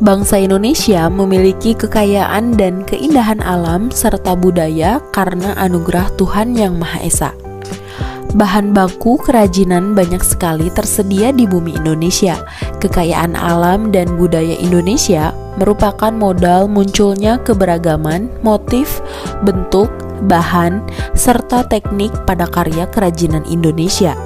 Bangsa Indonesia memiliki kekayaan dan keindahan alam serta budaya karena anugerah Tuhan Yang Maha Esa. Bahan baku kerajinan banyak sekali tersedia di bumi Indonesia. Kekayaan alam dan budaya Indonesia merupakan modal munculnya keberagaman, motif, bentuk, bahan, serta teknik pada karya kerajinan Indonesia.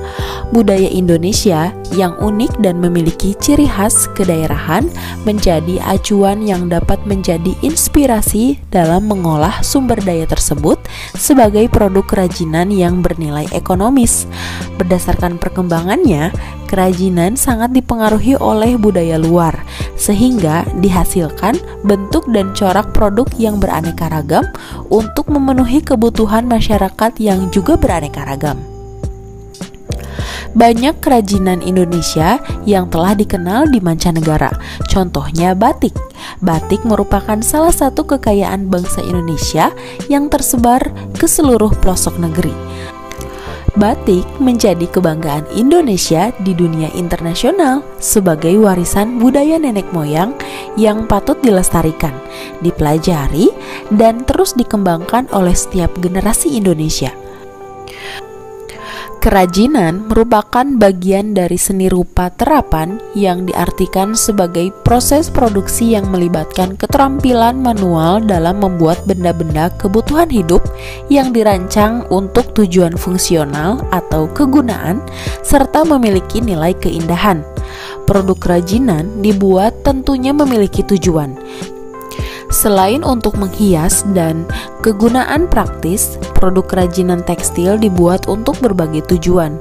Budaya Indonesia yang unik dan memiliki ciri khas kedaerahan menjadi acuan yang dapat menjadi inspirasi dalam mengolah sumber daya tersebut sebagai produk kerajinan yang bernilai ekonomis. Berdasarkan perkembangannya, kerajinan sangat dipengaruhi oleh budaya luar, sehingga dihasilkan bentuk dan corak produk yang beraneka ragam untuk memenuhi kebutuhan masyarakat yang juga beraneka ragam. Banyak kerajinan Indonesia yang telah dikenal di mancanegara. Contohnya batik. Batik merupakan salah satu kekayaan bangsa Indonesia yang tersebar ke seluruh pelosok negeri. Batik menjadi kebanggaan Indonesia di dunia internasional sebagai warisan budaya nenek moyang yang patut dilestarikan, dipelajari, dan terus dikembangkan oleh setiap generasi Indonesia. Kerajinan merupakan bagian dari seni rupa terapan yang diartikan sebagai proses produksi yang melibatkan keterampilan manual dalam membuat benda-benda kebutuhan hidup yang dirancang untuk tujuan fungsional atau kegunaan serta memiliki nilai keindahan. Produk kerajinan dibuat tentunya memiliki tujuan. Selain untuk menghias dan kegunaan praktis, produk kerajinan tekstil dibuat untuk berbagai tujuan.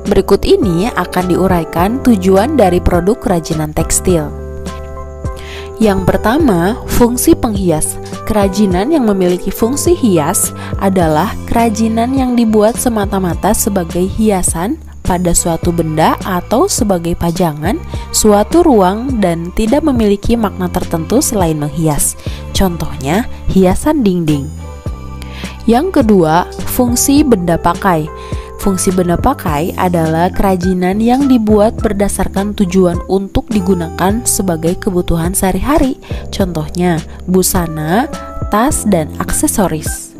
Berikut ini akan diuraikan tujuan dari produk kerajinan tekstil. Yang pertama, fungsi penghias. Kerajinan yang memiliki fungsi hias adalah kerajinan yang dibuat semata-mata sebagai hiasan pada suatu benda atau sebagai pajangan suatu ruang dan tidak memiliki makna tertentu selain menghias. Contohnya, hiasan dinding. Yang kedua, fungsi benda pakai. Fungsi benda pakai adalah kerajinan yang dibuat berdasarkan tujuan untuk digunakan sebagai kebutuhan sehari-hari. Contohnya, busana, tas, dan aksesoris.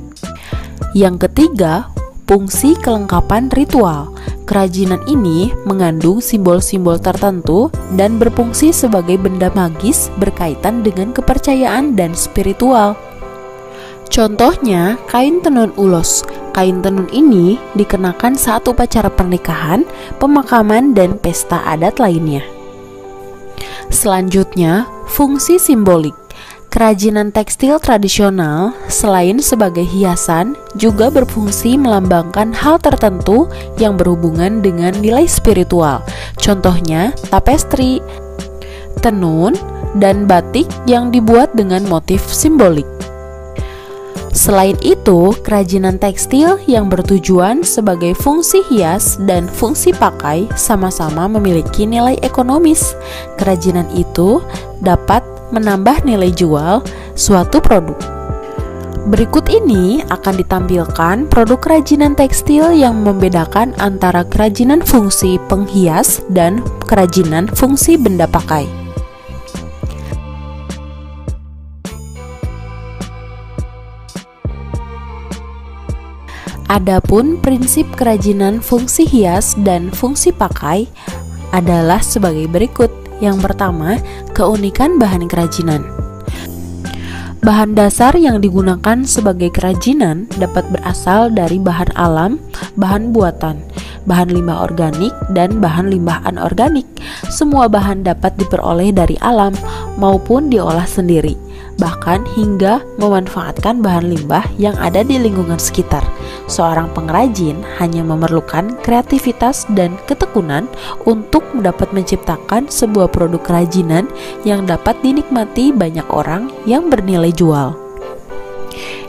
Yang ketiga, fungsi kelengkapan ritual. Kerajinan ini mengandung simbol-simbol tertentu dan berfungsi sebagai benda magis berkaitan dengan kepercayaan dan spiritual. Contohnya, kain tenun ulos. Kain tenun ini dikenakan saat upacara pernikahan, pemakaman, dan pesta adat lainnya. Selanjutnya, fungsi simbolik. Kerajinan tekstil tradisional selain sebagai hiasan juga berfungsi melambangkan hal tertentu yang berhubungan dengan nilai spiritual. Contohnya, tapestri, tenun, dan batik yang dibuat dengan motif simbolik. Selain itu, kerajinan tekstil yang bertujuan sebagai fungsi hias dan fungsi pakai sama-sama memiliki nilai ekonomis. Kerajinan itu dapat menambah nilai jual suatu produk. Berikut ini akan ditampilkan produk kerajinan tekstil yang membedakan antara kerajinan fungsi penghias dan kerajinan fungsi benda pakai. Adapun prinsip kerajinan fungsi hias dan fungsi pakai adalah sebagai berikut. Yang pertama, keunikan bahan kerajinan. Bahan dasar yang digunakan sebagai kerajinan dapat berasal dari bahan alam, bahan buatan, bahan limbah organik, dan bahan limbah anorganik. Semua bahan dapat diperoleh dari alam maupun diolah sendiri, bahkan hingga memanfaatkan bahan limbah yang ada di lingkungan sekitar. Seorang pengrajin hanya memerlukan kreativitas dan ketekunan untuk dapat menciptakan sebuah produk kerajinan yang dapat dinikmati banyak orang yang bernilai jual.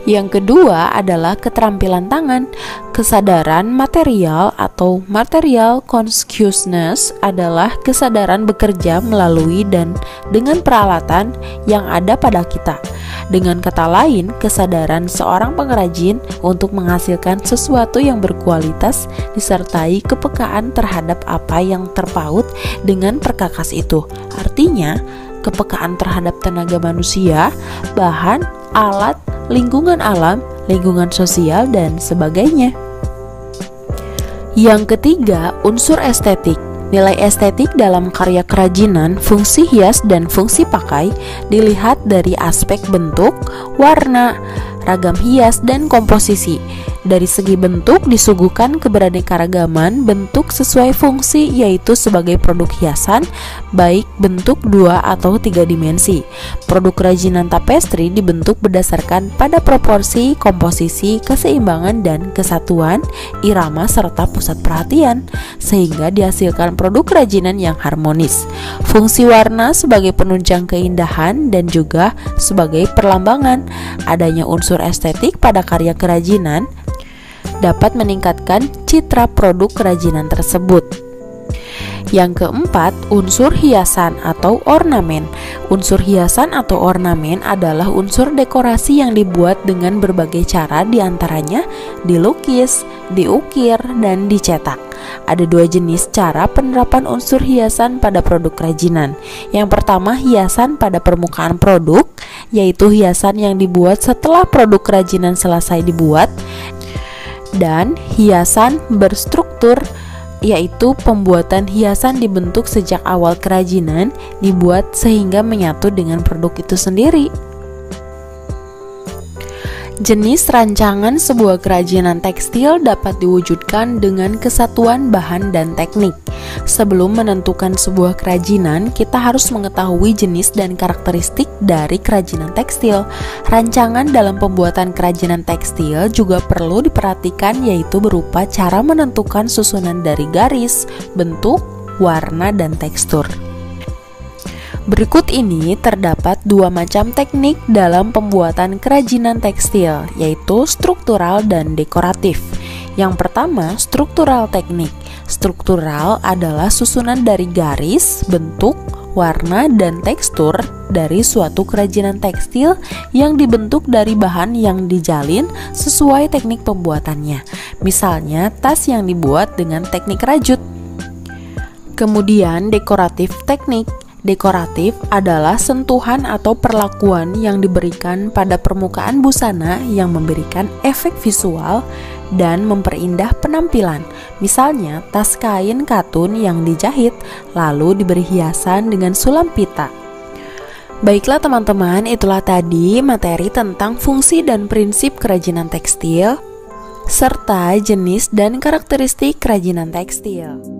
Yang kedua adalah keterampilan tangan. Kesadaran material atau material consciousness adalah kesadaran bekerja melalui dan dengan peralatan yang ada pada kita. Dengan kata lain, kesadaran seorang pengrajin untuk menghasilkan sesuatu yang berkualitas disertai kepekaan terhadap apa yang terpaut dengan perkakas itu. Artinya, kepekaan terhadap tenaga manusia, bahan, alat, lingkungan alam, lingkungan sosial, dan sebagainya. Yang ketiga, unsur estetik. Nilai estetik dalam karya kerajinan, fungsi hias, dan fungsi pakai dilihat dari aspek bentuk, warna, ragam hias, dan komposisi. Dari segi bentuk disuguhkan keberaneka-ragaman bentuk sesuai fungsi, yaitu sebagai produk hiasan, baik bentuk 2 atau 3 dimensi. Produk kerajinan tapestri dibentuk berdasarkan pada proporsi, komposisi, keseimbangan, dan kesatuan, irama, serta pusat perhatian, sehingga dihasilkan produk kerajinan yang harmonis. Fungsi warna sebagai penunjang keindahan dan juga sebagai perlambangan. Adanya unsur estetik pada karya kerajinan dapat meningkatkan citra produk kerajinan tersebut. Yang keempat, unsur hiasan atau ornamen. Unsur hiasan atau ornamen adalah unsur dekorasi yang dibuat dengan berbagai cara, diantaranya dilukis, diukir, dan dicetak. Ada 2 jenis cara penerapan unsur hiasan pada produk kerajinan. Yang pertama, hiasan pada permukaan produk, yaitu hiasan yang dibuat setelah produk kerajinan selesai dibuat, dan hiasan berstruktur, yaitu pembuatan hiasan dibentuk sejak awal kerajinan dibuat sehingga menyatu dengan produk itu sendiri. Jenis rancangan sebuah kerajinan tekstil dapat diwujudkan dengan kesatuan bahan dan teknik. Sebelum menentukan sebuah kerajinan, kita harus mengetahui jenis dan karakteristik dari kerajinan tekstil. Rancangan dalam pembuatan kerajinan tekstil juga perlu diperhatikan, yaitu berupa cara menentukan susunan dari garis, bentuk, warna, dan tekstur. Berikut ini terdapat 2 macam teknik dalam pembuatan kerajinan tekstil, yaitu struktural dan dekoratif. Yang pertama, struktural teknik. Struktural adalah susunan dari garis, bentuk, warna, dan tekstur dari suatu kerajinan tekstil yang dibentuk dari bahan yang dijalin sesuai teknik pembuatannya. Misalnya, tas yang dibuat dengan teknik rajut. Kemudian, dekoratif teknik. Dekoratif adalah sentuhan atau perlakuan yang diberikan pada permukaan busana yang memberikan efek visual dan memperindah penampilan. Misalnya, tas kain katun yang dijahit lalu diberi hiasan dengan sulam pita. Baiklah teman-teman, itulah tadi materi tentang fungsi dan prinsip kerajinan tekstil serta jenis dan karakteristik kerajinan tekstil.